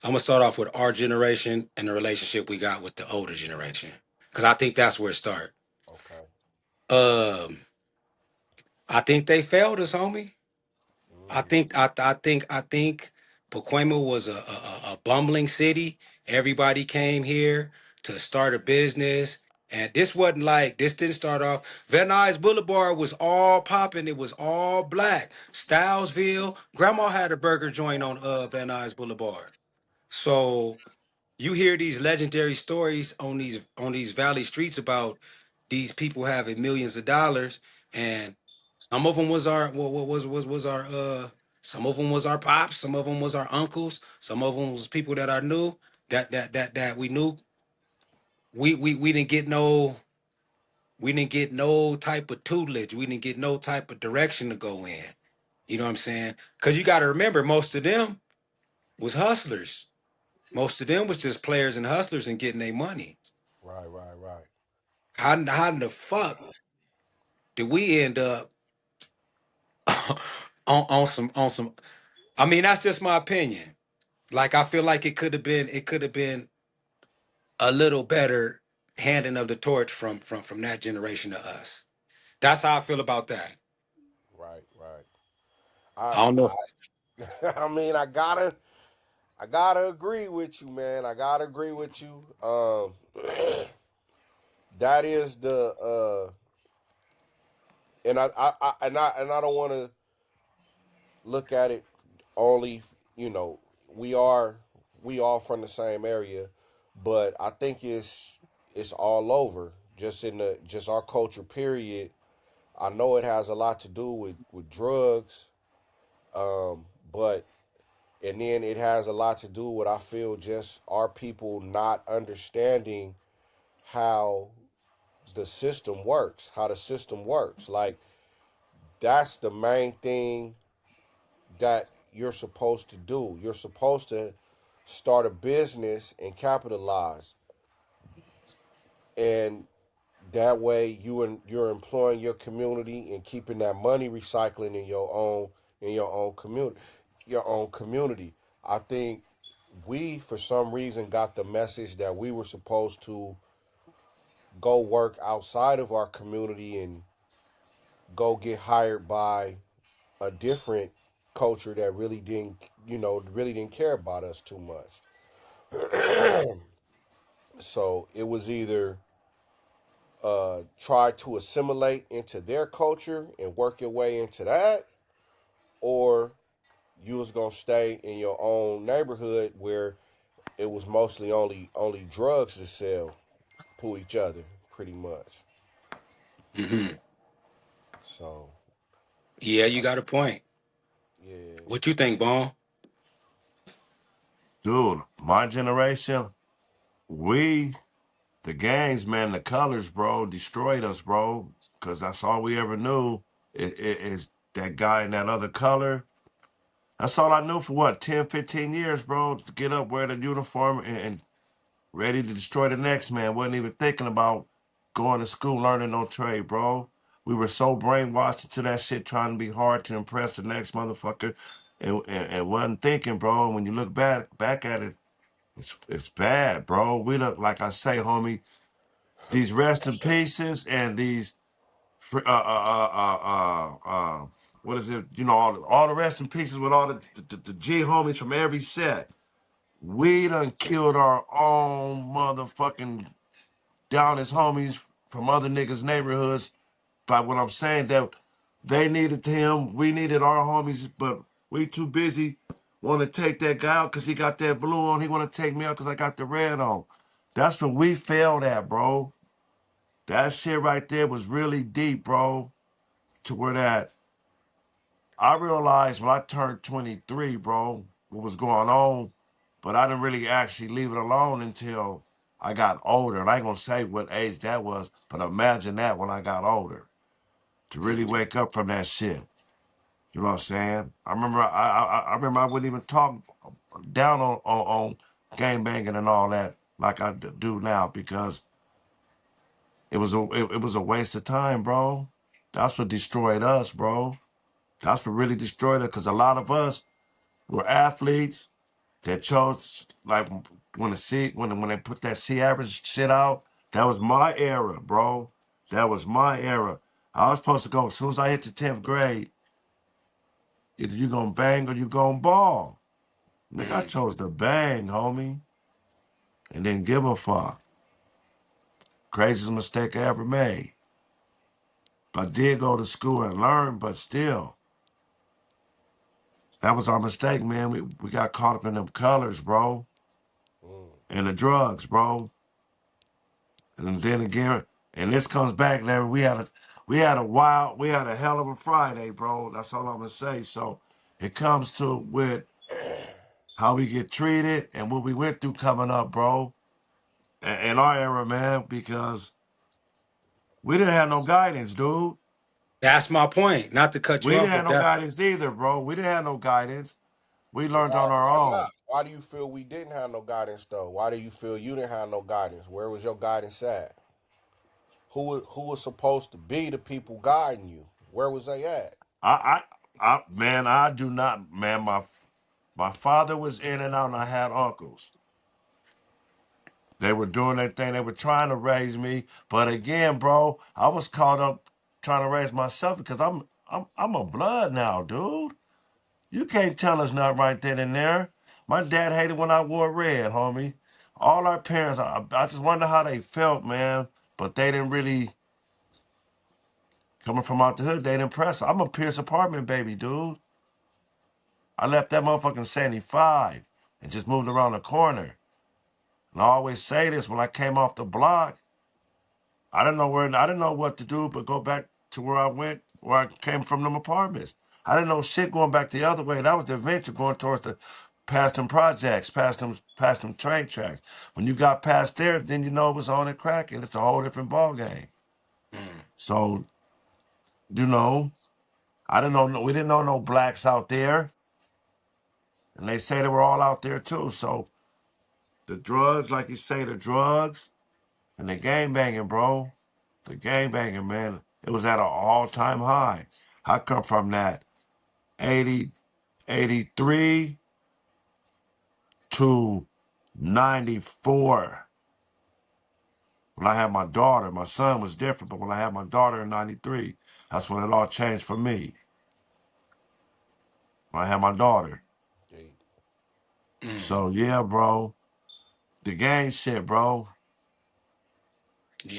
I'm gonna start off with our generation and the relationship we got with the older generation, because I think that's where it starts. Okay. Um, I think they failed us, homie. Mm, I think Pacoima was a bumbling city. Everybody came here to start a business. And this wasn't like this didn't start off. Van Nuys Boulevard was all popping. It was all black. Stylesville. Grandma had a burger joint on Van Nuys Boulevard. So you hear these legendary stories on these valley streets about these people having millions of dollars, and some of them was our what was our some of them was our pops, some of them was our uncles, some of them was people that I knew that we knew. We didn't get no, we didn't get no type of tutelage, we didn't get no type of direction to go in. You know what I'm saying? Because you got to remember, most of them was hustlers. Most of them was just players and hustlers and getting their money. right, right, right. How in the fuck did we end up on some? I mean, that's just my opinion. Like I feel like it could have been a little better handing of the torch from that generation to us. That's how I feel about that. Right, right. I, I don't know. I mean, I gotta agree with you, man. I gotta agree with you. That is the and I don't want to look at it only. You know, we are we all from the same area, but I think it's all over. Just in the just our culture, period. I know it has a lot to do with drugs, but and then it has a lot to do with I feel just our people not understanding how the system works, how the system works. Like that's the main thing that you're supposed to do. You're supposed to start a business and capitalize, and that way you're employing your community and keeping that money recycling in your own community. I think we for some reason got the message that we were supposed to go work outside of our community and go get hired by a different culture that really didn't care about us too much. So it was either try to assimilate into their culture and work your way into that, or you was gonna stay in your own neighborhood where it was mostly only drugs to sell to each other, pretty much. Hmm. So Yeah, you got a point. yeah, What you think, Bon? Dude, my generation, we, the gangs, man, the colors, bro, destroyed us, bro. Cause that's all we ever knew is that guy in that other color. That's all I knew for what, 10, 15 years, bro. To get up, wear the uniform, and ready to destroy the next man. Wasn't even thinking about going to school, learning no trade, bro. We were so brainwashed into that shit, trying to be hard to impress the next motherfucker, and wasn't thinking, bro. And when you look back at it, it's bad, bro. We look like I say, homie. These rest in pieces and these what is it? You know, all the rest in pieces with all the G homies from every set. We done killed our own motherfucking down as homies from other niggas' neighborhoods by what I'm saying that they needed him, we needed our homies, but we too busy want to take that guy out because he got that blue on. He want to take me out because I got the red on. That's what we failed at, bro. That shit right there was really deep, bro. To where that I realized when I turned 23, bro, what was going on, but I didn't really actually leave it alone until I got older. And I ain't gonna say what age that was, but imagine that when I got older to really Hmm. wake up from that shit. You know what I'm saying? I remember I wouldn't even talk down on gang banging and all that like I do now because it was a waste of time, bro. That's what destroyed us, bro. That's what really destroyed us because a lot of us were athletes. that chose like when they put that C average shit out. That was my era, bro. That was my era. I was supposed to go as soon as I hit the 10th grade. Either you gonna bang or you gonna ball. Nigga, I Mm. chose to bang, homie, and didn't give a fuck. Craziest mistake I ever made. I did go to school and learn, but still, that was our mistake, man. We got caught up in them colors, bro, Mm. and the drugs, bro. And then again, and this comes back, Larry. We had a hell of a Friday, bro. That's all I'm gonna say. So it comes to with how we get treated and what we went through coming up, bro, in our era, man, because we didn't have no guidance, dude. That's my point. Not to cut We you didn't off, have but no that's guidance either, bro. We didn't have no guidance. We But learned on our why not? own. Why do you feel we didn't have no guidance though? Why do you feel you didn't have no guidance? Where was your guidance at? Who was supposed to be the people guiding you? Where was they at? Man, I do not, man. My father was in and out, and I had uncles. They were doing their thing. They were trying to raise me, but again, bro, I was caught up trying to raise myself because I'm a blood now, dude. You can't tell us nothing right then and there. My dad hated when I wore red, homie. All our parents, I just wonder how they felt, man. But they didn't really, coming from out the hood, they didn't impress. I'm a Pierce apartment baby, dude. I left that motherfucking 75 and just moved around the corner. And I always say this when I came off the block, I didn't know what to do but go back to where I went, where I came from them apartments. I didn't know shit going back the other way. That was the adventure going towards the past them projects, past them train tracks. When you got past there, then you know it was on and cracking. It's a whole different ball game. mm. So, you know, I didn't know we didn't know no blacks out there. And they say they were all out there too. So the drugs, like you say, the drugs and the gang banging, bro. The gang banging, man. It was at an all-time high. I come from that 80, 83 to 94. When I had my daughter, my son was different, but when I had my daughter in 93, that's when it all changed for me. When I had my daughter. They- Mm. So yeah, bro. The gang shit, bro.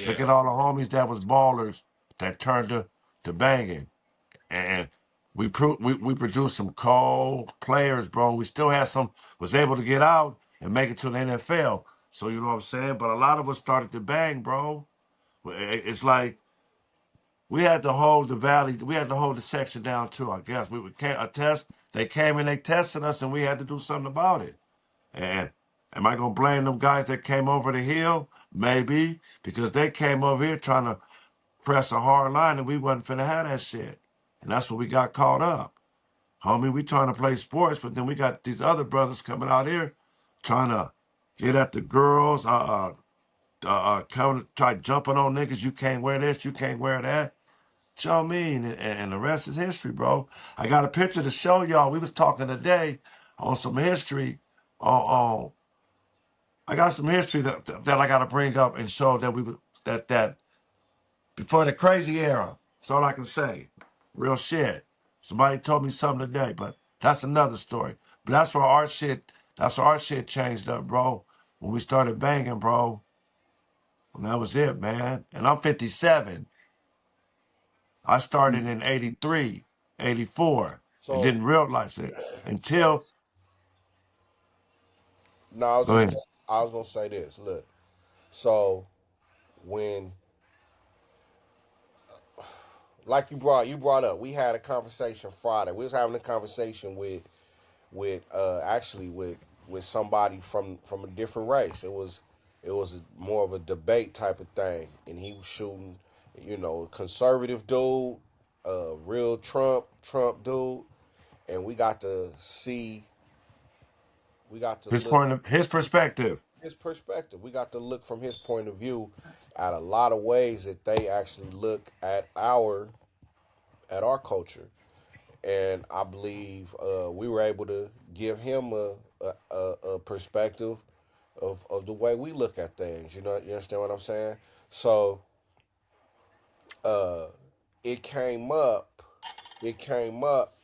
Look Yeah. at all the homies that was ballers that turned to banging. And we produced some cold players, bro. We still had some was able to get out and make it to the NFL. So you know what I'm saying. But a lot of us started to bang, bro. It's like we had to hold the valley. We had to hold the section down too. I guess came a test. They came and they tested us, and we had to do something about it. And am I gonna blame them guys that came over the hill? Maybe because they came over here trying to press a hard line, and we wasn't finna have that shit. And that's what we got caught up. Homie, we trying to play sports, but then we got these other brothers coming out here trying to get at the girls, coming, try jumping on niggas. You can't wear this, you can't wear that. You know what I mean? And the rest is history, bro. I got a picture to show y'all. We was talking today on some history. On I got some history that I got to bring up and show that that before the crazy era. That's all I can say. Real shit. Somebody told me something today, but that's another story. But that's where our shit changed up, bro. When we started banging, bro. And that was it, man. And I'm 57. I started in 83, 84, and So didn't realize it until, no, go ahead. I was gonna say this. Look, so when like you brought up, we had a conversation Friday. We was having a conversation with actually with somebody from a different race. It was more of a debate type of thing, and he was shooting, conservative dude, real Trump dude, and we got to look His perspective. his perspective. We got to look from his point of view at a lot of ways that they actually look at our culture, and I believe we were able to give him a perspective of the way we look at things. You understand what I'm saying? So uh, it came up. It came up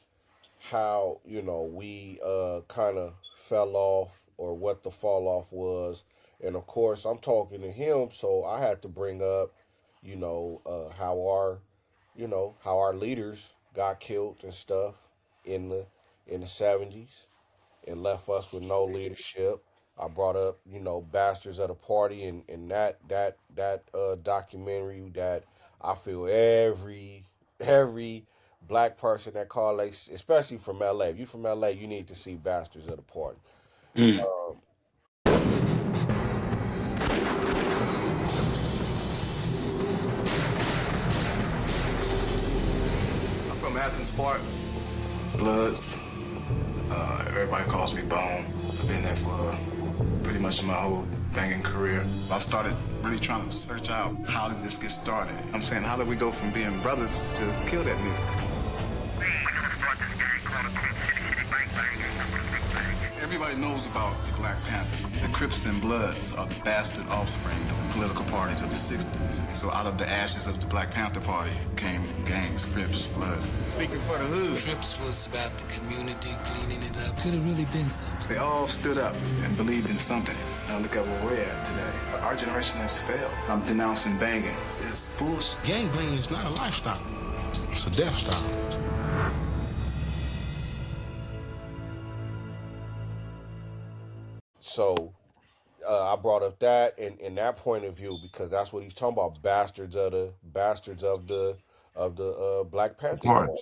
how we kind of fell off or what the fall off was, and of course I'm talking to him, so I had to bring up how our leaders got killed and stuff in the 70s and left us with no leadership. I brought up, bastards at a party, and that documentary that I feel every black person that correlates, especially from LA. If you from LA, you need to see Bastards at a Party. Mm. I'm from Athens Park, Bloods. Everybody calls me Bone. I've been there for pretty much my whole banging career. I started really trying to search out how did this get started. I'm saying, how did we go from being brothers to kill that nigga? Everybody knows about the Black Panthers. The Crips and Bloods are the bastard offspring of the political parties of the 60s. And so out of the ashes of the Black Panther Party came gangs, Crips, Bloods. Speaking for the hood. Crips was about the community, cleaning it up. Could have really been something. They all stood up and believed in something. Now look at where we're at today. Our generation has failed. I'm denouncing banging. It's bullshit. Gangbanging is not a lifestyle. It's a death style. So I brought up that in that point of view because that's what he's talking about. Bastards of the Black Panther Party. Party.